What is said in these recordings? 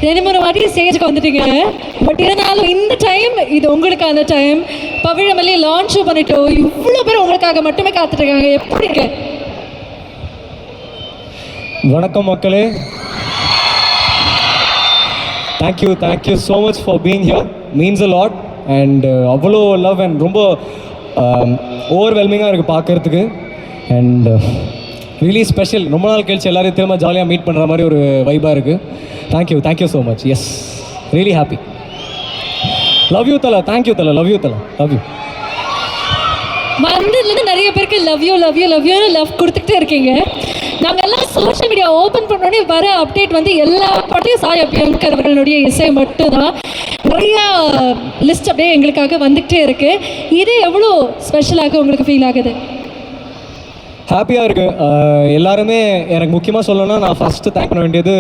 2-3 வாட்டி ஸ்டேஜுக்கு வந்துட்டீங்க. பட் இருந்தாலும் இந்த டைம் இது உங்களுக்கான டைம். பவிழமல்லி லான்ச்சும் பண்ணிட்டோம். இவ்வளோ பேர் உங்களுக்காக மட்டுமே காத்துட்ருக்காங்க. எப்படி இருக்கு? வணக்கம் மக்களே. Thank you so much for being here. Means a lot. And அவ்வளோ லவ் அண்ட் ரொம்ப ஓவர்வெல்மிங்காக இருக்குது பார்க்குறதுக்கு. And really special. ரொம்ப நாள் கழிச்சு எல்லாரையும் திரும்ப ஜாலியாக மீட் பண்ணுற மாதிரி ஒரு வைபாக இருக்குது. Thank you so much. Yes, really happy. Love you Thala. Thank you Thala. Love you Thala. Love you. வந்ததுலேருந்து நிறைய பேருக்கு லவ் யூன்னு லவ் கொடுத்துக்கிட்டே இருக்கீங்க. நாங்கள் எல்லாம் சோஷியல் மீடியா ஓப்பன் பண்ணோடனே வர அப்டேட் வந்து எல்லா பாட்டையும் சாய் அபியங்கர் அவர்களுடைய இசை மட்டும்தான். நிறையா லிஸ்ட் அப்படியே எங்களுக்காக வந்துக்கிட்டே இருக்குது. இது எவ்வளோ ஸ்பெஷலாக உங்களுக்கு ஃபீல் ஆகுது? ஹாப்பியாக இருக்குது. எல்லாருமே எனக்கு முக்கியமாக சொல்லணும்னா நான் ஃபஸ்ட்டு தேங்க் பண்ண வேண்டியது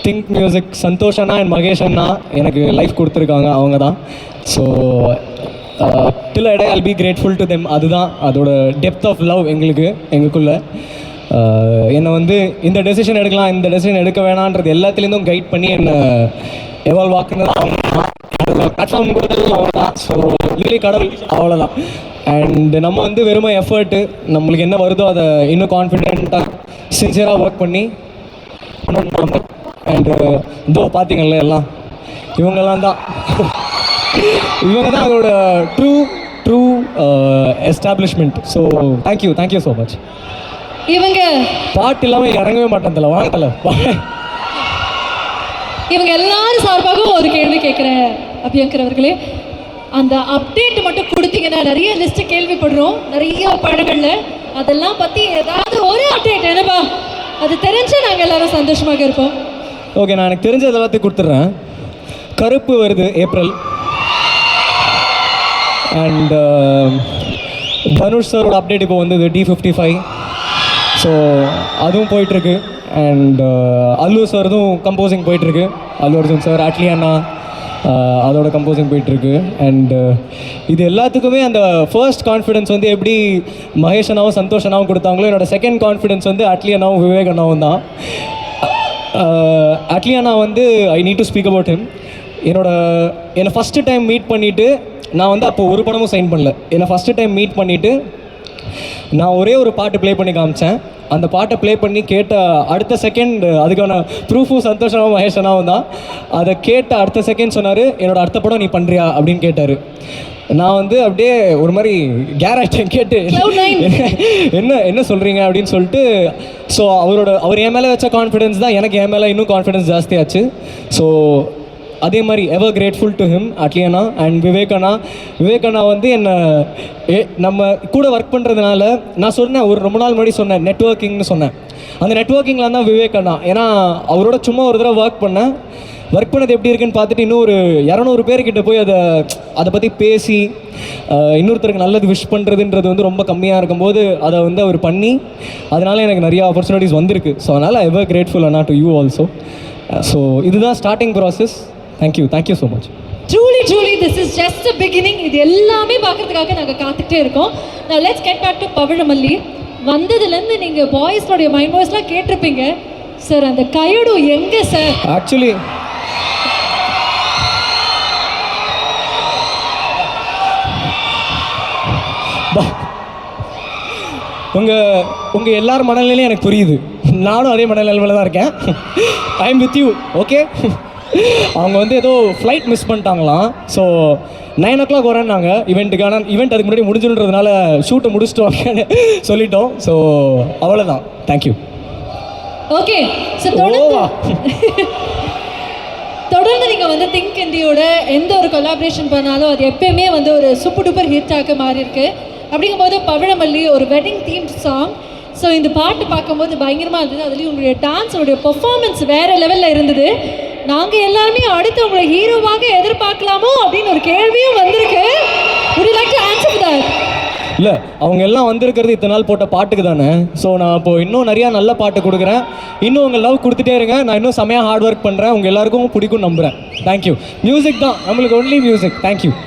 திங்க் மியூசிக் சந்தோஷ் அண்ணா அண்ட் மகேஷ் அண்ணா. எனக்கு லைஃப் கொடுத்துருக்காங்க, அவங்க தான். So till I will be grateful to them. அதுதான் அதோட டெப்த் ஆஃப் லவ் எங்களுக்குள்ள. என்னை வந்து இந்த டெசிஷன் எடுக்கலாம், இந்த டெசிஷன் எடுக்க வேணான்றது எல்லாத்துலேருந்தும் கைட் பண்ணி என்னை எவால்வ் ஆக்குனது பிளாட்ஃபார்ம் கொடுத்தது அவங்க தான். ஸோ ரியலி கடவுள், அவ்வளோதான். அண்ட் நம்ம வந்து வெறும் எஃபர்ட்டு, நம்மளுக்கு என்ன வருதோ அதை இன்னும் கான்ஃபிடென்ட்டாக சின்சியராக ஒர்க் பண்ணி அண்டு இதோ பார்த்தீங்கள்ல எல்லாம் இவங்கெல்லாம் தான் இவங்க தான் அதோட true establishment. So thank you so much. இவங்க பாட்டு இல்லாமல் இறங்கவே மாட்டேன். வாங்கல இவங்க எல்லாரும் சார்பாகவும் ஒரு கேள்வி கேட்குறேன் அபியங்கர் அவர்களே. அந்த அப்டேட் மட்டும் கொடுத்தீங்கன்னா நிறைய லிஸ்ட்டு கேள்விப்படுறோம் நிறைய படங்களில். அதெல்லாம் பற்றி ஏதாவது ஒரு அப்டேட் என்னப்பா அது தெரிஞ்சால் நாங்கள் எல்லாரும் சந்தோஷமாக இருப்போம். ஓகே, நான் எனக்கு தெரிஞ்சது எல்லாத்தையும் கொடுத்துட்றேன். கருப்பு வருது ஏப்ரல். அண்ட் தனுஷ் சாரோட அப்டேட் இப்போ வந்தது D55. ஸோ அதுவும் போயிட்டுருக்கு. அண்ட் அல்லு சார்தும் கம்போசிங் போயிட்டுருக்கு. அல்லு அர்ஜுன் சார், அட்லி அண்ணா அதோட கம்போசிங் போயிட்டுருக்கு. அண்டு இது எல்லாத்துக்குமே அந்த ஃபர்ஸ்ட் கான்ஃபிடென்ஸ் வந்து எப்படி மகேஷ் அண்ணாவும் சந்தோஷ் அண்ணாவும் கொடுத்தாங்களோ, என்னோடய செகண்ட் கான்ஃபிடென்ஸ் வந்து அட்லி அண்ணாவும் விவேக் அண்ணாவும் தான். அட்லி அண்ணா வந்து I need to speak about him. என்னை ஃபஸ்ட்டு டைம் மீட் பண்ணிவிட்டு நான் வந்து அப்போ ஒரு படமும் சைன் பண்ணல. என்னை ஃபஸ்ட்டு டைம் மீட் பண்ணிவிட்டு நான் ஒரே ஒரு பாட்டு ப்ளே பண்ணி காமிச்சேன். அந்த பாட்டை ப்ளே பண்ணி கேட்ட அடுத்த செகண்ட் அதுக்கான ப்ரூஃபும் சந்தோஷமாகவும் மகேஷ் அண்ணாவும் தான். அதை கேட்ட அடுத்த செகண்ட் சொன்னார், என்னோடய அடுத்த படம் நீ பண்ணுறியா அப்படின்னு கேட்டார். நான் வந்து அப்படியே ஒரு மாதிரி கேரக்டர் கேட்டு என்ன சொல்கிறீங்க அப்படின்னு சொல்லிட்டு. ஸோ அவர் என் மேலே வச்ச கான்ஃபிடென்ஸ் தான் எனக்கு என் மேலே இன்னும் கான்ஃபிடென்ஸ் ஜாஸ்தியாச்சு. ஸோ அதே மாதிரி ever grateful to him Atlee அண்ணா அண்ட் விவேக் அண்ணா வந்து என்னை நம்ம கூட ஒர்க் பண்ணுறதுனால நான் சொன்னேன், ஒரு ரொம்ப நாள் முன்னாடி சொன்னேன் நெட்வொர்க்கிங்னு சொன்னேன். அந்த நெட்வொர்க்கிங்கில் தான் விவேக் அண்ணா. ஏன்னா அவரோட சும்மா ஒரு தடவை ஒர்க் பண்ணது எப்படி இருக்குன்னு பார்த்துட்டு இன்னும் ஒரு 200 பேர்கிட்ட போய் அதை பற்றி பேசி இன்னொருத்தருக்கு நல்லது விஷ் பண்ணுறதுன்றது வந்து ரொம்ப கம்மியாக இருக்கும்போது அதை வந்து அவர் பண்ணி அதனால் எனக்கு நிறைய ஆப்பர்ச்சுனிட்டிஸ் வந்திருக்கு. ஸோ அதனால் எவர் கிரேட்ஃபுல் அண்ணா டு யூ ஆல்சோ. ஸோ இதுதான் starting process. Thank you so much. Truly this is just a beginning. இது எல்லாமே பார்க்கறதுக்காக நாங்கள் காத்துக்கிட்டே இருக்கோம். நான் let's get back to Pavizhamalli. வந்ததுலேருந்து நீங்கள் பாய்ஸோடைய மைண்ட் வாய்ஸ்லாம் கேட்டிருப்பீங்க. சார் அந்த கையடு எங்கே சார்? ஆக்சுவலி உங்கள் எல்லார் மனநிலையும் எனக்கு புரியுது. நானும் அதே மனநிலையில் தான் இருக்கேன். I am with you. Okay, அவங்க வந்து ஏதோ ஃப்ளைட் மிஸ் பண்ணிட்டாங்களாம். ஸோ 9 o'clock வரேன்னாங்க ஈவெண்ட்டுக்கு. ஆனால் ஈவெண்ட் அதுக்கு முன்னாடி முடிஞ்சுன்றதுனால ஷூட்டை முடிச்சுட்டு சொல்லிட்டோம். ஸோ அவ்வளோதான். தேங்க்யூ. ஓகே, ஸோ தொடர்ந்து நீங்கள் வந்து திங்க் இந்தியோட எந்த ஒரு கொலாபரேஷன் பண்ணாலும் அது எப்பயுமே வந்து ஒரு சூப்பர் டூப்பர் ஹிட்டாக மாறி இருக்கு. அப்படிங்கும்போது பவிழமல்லி ஒரு வெட்டிங் தீம் சாங். ஸோ இந்த பாட்டு பார்க்கும்போது பயங்கரமாக இருந்தது. அதுலேயும் உங்களுடைய டான்ஸ், உங்களுடைய பெர்ஃபார்மன்ஸ் வேறு லெவலில் இருந்தது. நாங்கள் எல்லாருமே அடுத்து உங்களை ஹீரோவாக எதிர்பார்க்கலாமோ அப்படின்னு ஒரு கேள்வியும் வந்திருக்கு. would you like to answer that? இல்லை, அவங்க எல்லாம் வந்திருக்கிறது இத்தனை நாள் போட்ட பாட்டுக்கு தானே. ஸோ நான் இப்போது இன்னும் நிறையா நல்ல பாட்டு கொடுக்குறேன். இன்னும் உங்கள் லவ் கொடுத்துட்டே இருங்க. நான் இன்னும் செமையாக ஹார்ட் ஒர்க் பண்ணுறேன். உங்கள் எல்லாருக்கும் பிடிக்கும் நம்புகிறேன். தேங்க்யூ. மியூசிக் தான் நம்மளுக்கு, ஒன்லி மியூசிக். தேங்க்யூ.